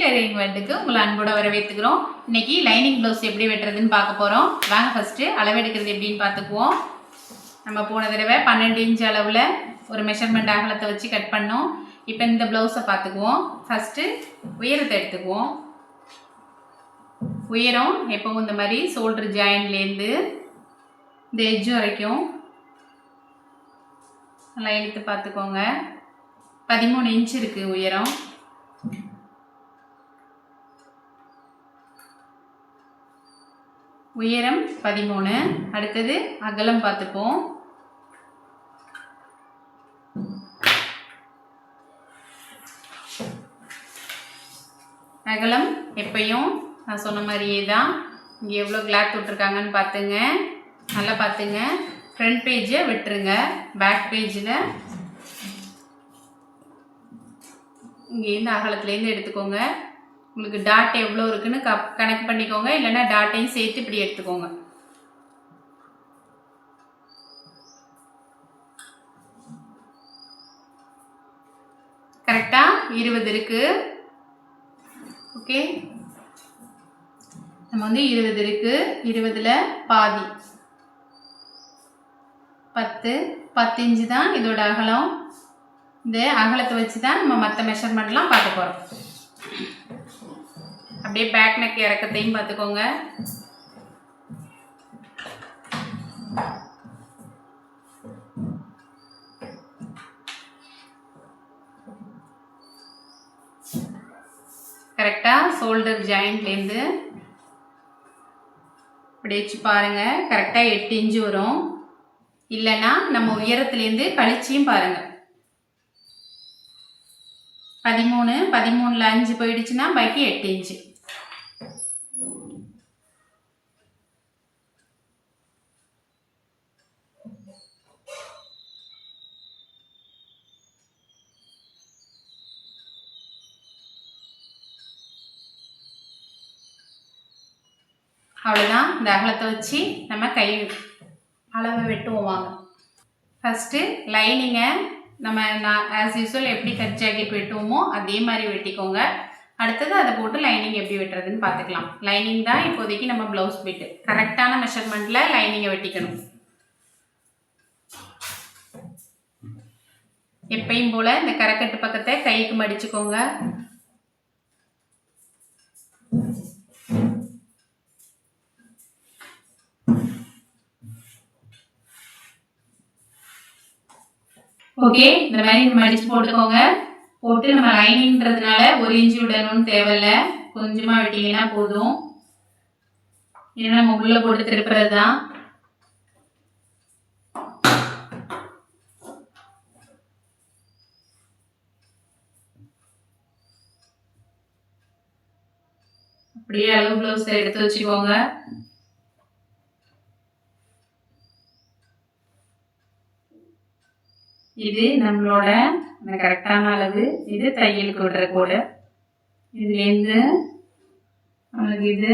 Tailoring வேர்ல்டுக்கு உங்களை அன்போட வரவேற்றுக்கிறோம். இன்னைக்கு லைனிங் ப்ளவுஸ் எப்படி வெட்டுறதுன்னு பார்க்க போகிறோம். வாங்க ஃபஸ்ட்டு அளவெடுக்கிறது எப்படின்னு பார்த்துக்குவோம். நம்ம போன தடவை 12 இன்ச் அளவில் ஒரு மெஷர்மெண்ட் அகலத்தை வச்சு கட் பண்ணோம். இப்போ இந்த ப்ளவுஸை பார்த்துக்குவோம். ஃபஸ்ட்டு உயரத்தை எடுத்துக்குவோம். உயரம் எப்பவும் இந்த மாதிரி ஷோல்டர் ஜாயின்ட்லேருந்து இந்த எட்ஜ் வரைக்கும் நல்லா இழுத்து பார்த்துக்கோங்க. 13 இன்ச் இருக்குது உயரம். உயரம் 13. அடுத்தது அகலம் பார்த்துப்போம். அகலம் எப்பயும் நான் சொன்ன மாதிரியே தான். இங்கே எவ்வளோ கிளாத் விட்டுருக்காங்கன்னு பார்த்துங்க, நல்லா பார்த்துங்க. ஃப்ரண்ட் பேஜை விட்டுருங்க, பேக் பேஜில் இங்கேருந்து அகலத்துலேருந்து எடுத்துக்கோங்க. உங்களுக்கு டாட் எவ்வளோ இருக்குன்னு கணக்கு பண்ணிக்கோங்க, இல்லைன்னா டாட்டையும் சேர்த்து இப்படி எடுத்துக்கோங்க. கரெக்டாக 20 இருக்கு. ஓகே, நம்ம வந்து 20 இருக்கு. 20ல் பாதி 10 இன்ச்சு தான் இதோட அகலம். இந்த அகலத்தை வச்சு தான் நம்ம மற்ற மெஷர்மெண்ட்லாம் பார்க்க போகிறோம். அப்படியே பேக் நெக் இறக்கத்தையும் பார்த்துக்கோங்க. கரெக்டாக ஷோல்டர் ஜாயிண்ட்லேருந்து இப்படி வச்சு பாருங்கள். கரெக்டாக 8 இன்ச்சு வரும். இல்லைன்னா நம்ம உயரத்துலேருந்து கழிச்சியும் பாருங்கள். 13, 13ல் 5 போயிடுச்சுன்னா பாக்கி 8 இன்ச்சு. அவ்வளோதான். இந்த அகலத்தை வச்சு நம்ம கை அளவை வெட்டுவோம். வாங்க. ஃபஸ்ட்டு லைனிங்கை நான் ஆஸ் யூஸ்வல் எப்படி கட் ஜாக்கெட் வெட்டுவோமோ அதே மாதிரி வெட்டிக்கோங்க. அடுத்தது அதை போட்டு லைனிங் எப்படி வெட்டுறதுன்னு பார்த்துக்கலாம். லைனிங் தான் இப்போதைக்கு நம்ம ப்ளவுஸ் பிட்டு. கரெக்டான மெஷர்மெண்ட்டில் லைனிங்கை வெட்டிக்கணும். எப்பயும் போல் இந்த கரைக்கட்டு பக்கத்தை கைக்கு மடிச்சுக்கோங்க. ஓகே, இந்த மாதிரி மடிச்சு போட்டுக்கோங்க. போட்டு நம்ம லைனிங்கிறதுனால 1 இன்ச்சு விடணும்னு தேவையில்லை, கொஞ்சமாக வெட்டிங்கன்னா போதும். ஏன்னா நம்ம உள்ளே போட்டு திருப்புறது தான். அப்படியே அளவு ப்ளவுஸை எடுத்து வச்சுக்கோங்க. இது நம்மளோட கரெக்டான அளவு. இது தையலுக்கு விடுற கோடு. இதுலேருந்து நம்மளுக்கு இது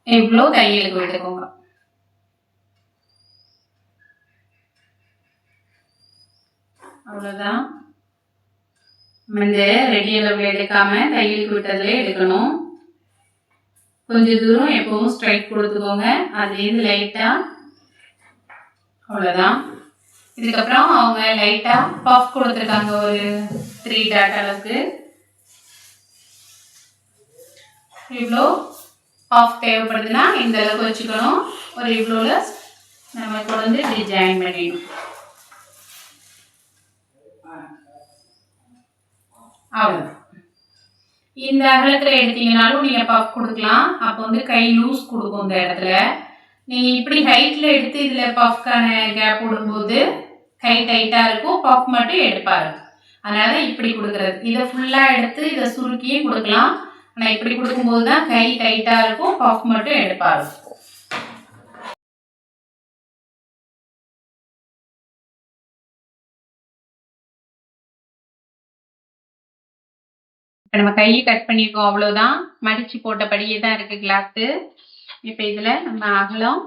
எவ்வளோ தையலுக்கு விட்டுக்கோங்க. அவ்வளோதான். நம்ம இந்த ரெடி அளவில் எடுக்காம தையலுக்கு விட்டதுல எடுக்கணும். கொஞ்சம் தூரம் எப்பவும் ஸ்ட்ரைட் கொடுத்துக்கோங்க. அதுலேருந்து லைட்டாக. அவ்வளோதான். இதுக்கப்புறம் அவங்க லைட்டாக பஃப் கொடுத்துருக்காங்க, ஒரு 3 டாட் அளவுக்கு. இவ்வளோ பஃப் தேவைப்படுதுன்னா இந்த அளவுக்கு வச்சுக்கணும். ஒரு இவ்வளோவில் நம்ம கொண்டு வந்து இப்படி ஜாயின் பண்ணிடணும். அவ்வளோதான். இந்த அகலத்தில் எடுத்தீங்கனாலும் நீங்கள் பஃப் கொடுக்கலாம். அப்போ வந்து கை லூஸ் கொடுக்கும். இந்த இடத்துல நீங்கள் இப்படி ஹைட்டில் எடுத்து இதில் பஃப்கான கேப் விடும்போது கை டைட்டாக இருக்கும், பஃப் மட்டும் எடுப்பாரு. அதனால தான் இப்படி கொடுக்குறது. இதை ஃபுல்லாக எடுத்து இதை சுருக்கியும் கொடுக்கலாம். ஆனால் இப்படி கொடுக்கும்போது தான் கை டைட்டாக இருக்கும், பஃப் மட்டும் எடுப்பாரு. இப்போ நம்ம கையை கட் பண்ணியிருக்கோம். அவ்வளோதான். மடித்து போட்டபடியே தான் இருக்குது கிளாத்து. இப்போ இதில் நம்ம அகலம்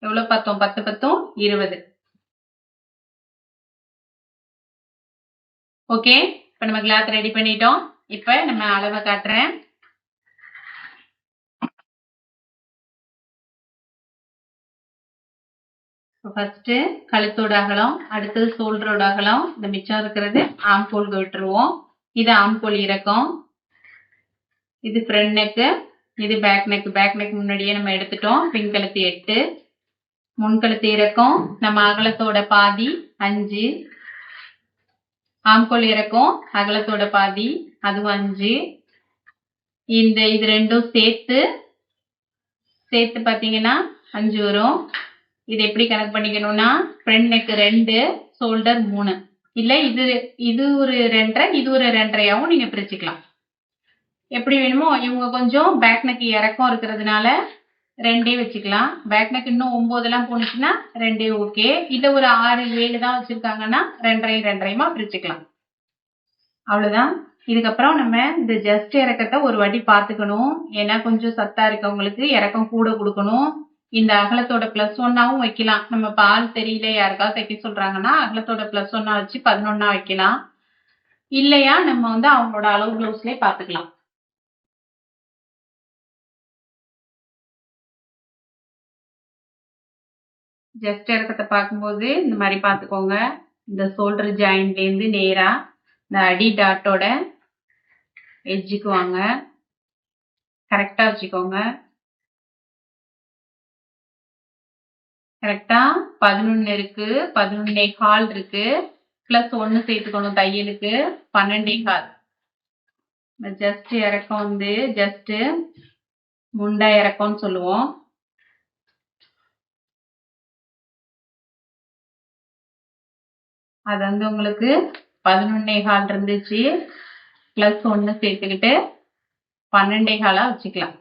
எவ்வளோ பார்த்தோம்? 10 10 20. ஓகே, இப்போ நம்ம கிளாத் ரெடி பண்ணிட்டோம். இப்போ நம்ம அளவை காட்டுறேன். ஃபர்ஸ்ட் கழுத்தோட அகலம், அடுத்தது ஷோல்டரோட அகலம், இந்த மிச்சம் இருக்கிறது ஆம்கோலுக்கு விட்டுருவோம். இது ஆம்கோல் இறக்கம், இது ஃப்ரண்ட் நெக்கு, இது பேக் நெக். பேக் நெக் முன்னாடியே நம்ம எடுத்துட்டோம். பின் கழுத்து 8, முன்கழுத்து இறக்கம் நம்ம அகலத்தோட பாதி 5, ஆம்கோல் இறக்கம் அகலத்தோட பாதி அதுவும் 5. இது ரெண்டும் சேர்த்து பார்த்தீங்கன்னா 5 வரும். இது எப்படி கணக்கு பண்ணிக்கணும்னா ஃப்ரண்ட் நெக் 2, ஷோல்டர் 3, இல்லை இது ஒரு 2.5, இது ஒரு 2.5ஆவும் நீங்க பிரிச்சுக்கலாம். எப்படி வேணுமோ. இவங்க கொஞ்சம் பேக் நெக் இறக்கம் இருக்கிறதுனால 2 வச்சுக்கலாம். பேக் நெக் இன்னும் 9 போனுச்சுன்னா 2 ஓகே. இல்லை ஒரு 6, 7 தான் வச்சிருக்காங்கன்னா 2.5 பிரிச்சுக்கலாம். அவ்வளவுதான். இதுக்கப்புறம் நம்ம இந்த ஜஸ்ட் இறக்கத்தை ஒரு வாட்டி பார்த்துக்கணும். ஏன்னா கொஞ்சம் சத்தா இருக்கவங்களுக்கு இறக்கம் கூட கொடுக்கணும். இந்த அகலத்தோட +1ஆவும் வைக்கலாம். நம்ம பால் தெரியல யாருக்காவது தைக்க சொல்றாங்கன்னா அகலத்தோட +1 வச்சு 11 வைக்கலாம். இல்லையா நம்ம அவங்களோட அளவு ப்ளவுஸ்லயே பார்த்துக்கலாம். ஜஸ்ட் இறக்கத்தை பார்க்கும்போது இந்த மாதிரி பார்த்துக்கோங்க. இந்த ஷோல்டர் ஜாயின்ட்லேருந்து நேரா இந்த அடி டாட்டோட எட்ஜுக்கு வாங்க. கரெக்டா வச்சுக்கோங்க. கரெக்டா 11 இருக்கு, 11.25 இருக்கு, +1 சேர்த்துக்கணும் தையலுக்கு 12.25. ஜஸ்ட் இறக்கம் ஜஸ்ட் முண்டா இறக்கம்னு சொல்லுவோம். அது உங்களுக்கு 11.25 இருந்துச்சு, +1 சேர்த்துக்கிட்டு 12.25 வச்சுக்கலாம்.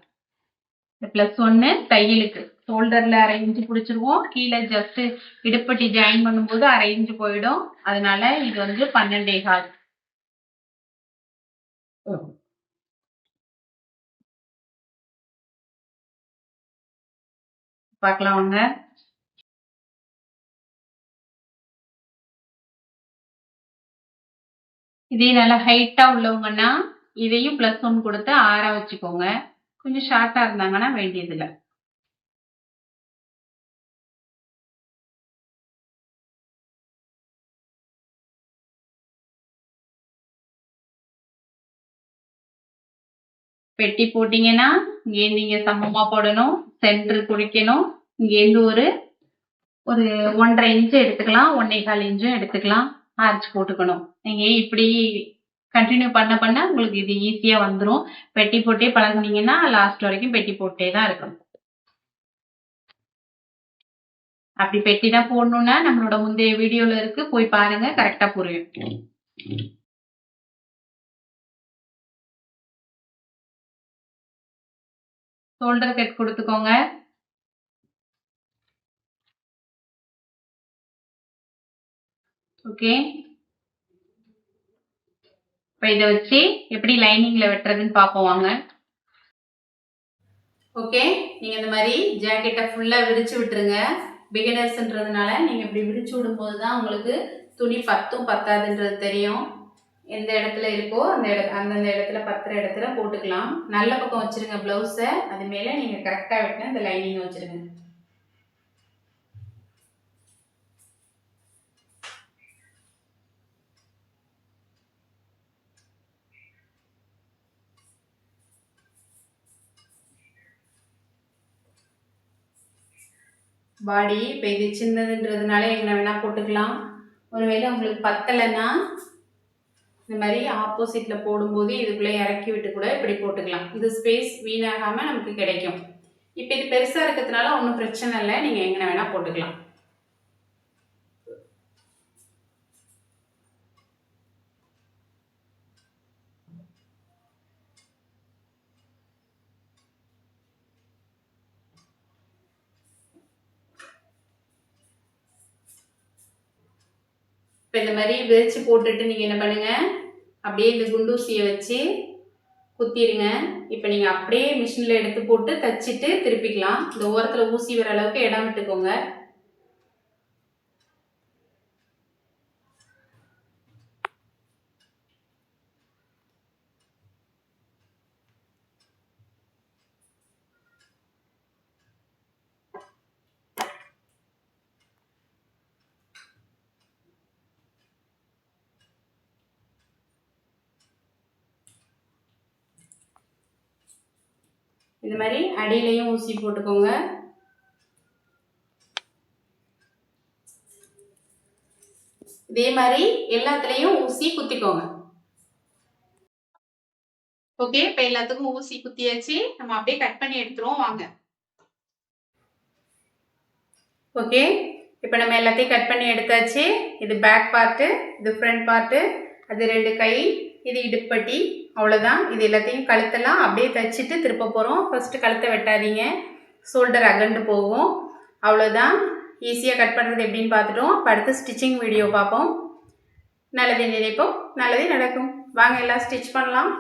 +1 தையலுக்கு ஷோல்டர்ல 1/2 இன்ச்சு பிடிச்சிருவோம். கீழே ஜஸ்ட் இடுப்பட்டி ஜாயின் பண்ணும்போது 1/2 இன்ச்சு போயிடும். அதனால இது 12.25. பார்க்கலாம் வாங்க. இதே நல்லா ஹைட்டா உள்ளவங்கன்னா இதையும் +1 கொடுத்து 6 வச்சுக்கோங்க. கொஞ்சம் ஷார்ட்டா இருந்தாங்கன்னா வேண்டியதில்லை. பெட்டி போட்டீங்கன்னா இங்கேருந்து நீங்க சமமா போடணும். சென்டர் குறிக்கணும். இங்கேருந்து ஒரு 1.5 இன்ச்சு எடுத்துக்கலாம், 1.25 இன்ச்சும் எடுத்துக்கலாம். ஆர்ச் போட்டுக்கணும். நீங்க இப்படி கண்டினியூ பண்ண உங்களுக்கு இது ஈஸியா வந்துடும். பெட்டி போட்டே பழகுனீங்கன்னா லாஸ்ட் வரைக்கும் பெட்டி போட்டே தான் இருக்கணும். அப்படி பெட்டி தான் போடணும்னா நம்மளோட முந்தைய வீடியோல இருக்கு, போய் பாருங்க, கரெக்டா புரியும். ஷோல்டர் கட் கொடுத்துக்கோங்க. ஓகே. இப்போ இதை வச்சு எப்படி லைனிங்ல வெட்டுறதுன்னு பார்ப்போம் வாங்க. ஓகே, நீங்க இந்த மாதிரி ஜாக்கெட்டை ஃபுல்லா விரிச்சு விட்டுருங்க. பிகினர்ஸ்ன்றதுனால நீங்க இப்படி விரிச்சு விடும்போது தான் உங்களுக்கு துணி பத்தும் பத்தாதுன்றது தெரியும். எந்த இடத்துல இருக்கோ அந்தந்த இடத்துல பத்துற இடத்துல போட்டுக்கலாம். நல்ல பக்கம் வச்சிருங்க பிளவுஸை. அது மேல நீங்க கரெக்டா வெட்டின இந்த லைனிங் வச்சிருங்க. பாடி இப்போ இது சின்னதுன்றதுனால எங்கே வேணால் போட்டுக்கலாம். ஒருவேளை உங்களுக்கு பத்தலைன்னா இந்த மாதிரி ஆப்போசிட்டில் போடும்போது இதுக்குள்ளே இறக்கி விட்டு கூட இப்படி போட்டுக்கலாம். இது ஸ்பேஸ் வீணாகாமல் நமக்கு கிடைக்கும். இப்போ இது பெருசாக இருக்கிறதுனால ஒன்றும் பிரச்சனை இல்லை, நீங்கள் எங்கே வேணால் போட்டுக்கலாம். இப்போ இந்த மாதிரி விரிச்சு போட்டுட்டு நீங்கள் என்ன பண்ணுங்கள், அப்படியே இந்த குண்டூசியை வச்சு குத்திடுங்க. இப்போ நீங்கள் அப்படியே மிஷினில் எடுத்து போட்டு தச்சுட்டு திருப்பிக்கலாம். இந்த ஓரத்தில் ஊசி வர அளவுக்கு இடம் விட்டுக்கோங்க. இந்த மாதிரி அடியிலையும் ஊசி போட்டுக்கோங்க. இதே மாதிரி எல்லாத்துலேயும் ஊசி குத்திக்கோங்க. ஓகே, இப்போ எல்லாத்துக்கும் ஊசி குத்தியாச்சு. நம்ம அப்படியே கட் பண்ணி எடுத்துருவோம் வாங்க. ஓகே, இப்போ நம்ம எல்லாத்தையும் கட் பண்ணி எடுத்தாச்சு. இது பேக் பார்ட்டு, இது ஃப்ரண்ட் பார்ட்டு, அது 2 கை, இது இடுப்பட்டி. அவ்வளோதான். இது எல்லாத்தையும் கழுத்தெல்லாம் அப்படியே தைச்சிட்டு திருப்ப போகிறோம். ஃபஸ்ட்டு கழுத்தை வெட்டாதீங்க, ஷோல்டர் அகண்டு போகும். அவ்வளோதான். ஈஸியாக கட் பண்ணுறது எப்படின்னு பார்த்துட்டோம். இப்போ அடுத்து ஸ்டிச்சிங் வீடியோ பார்ப்போம். நல்லதே நினைப்போம், நல்லதே நடக்கும். வாங்க எல்லாம் ஸ்டிச் பண்ணலாம்.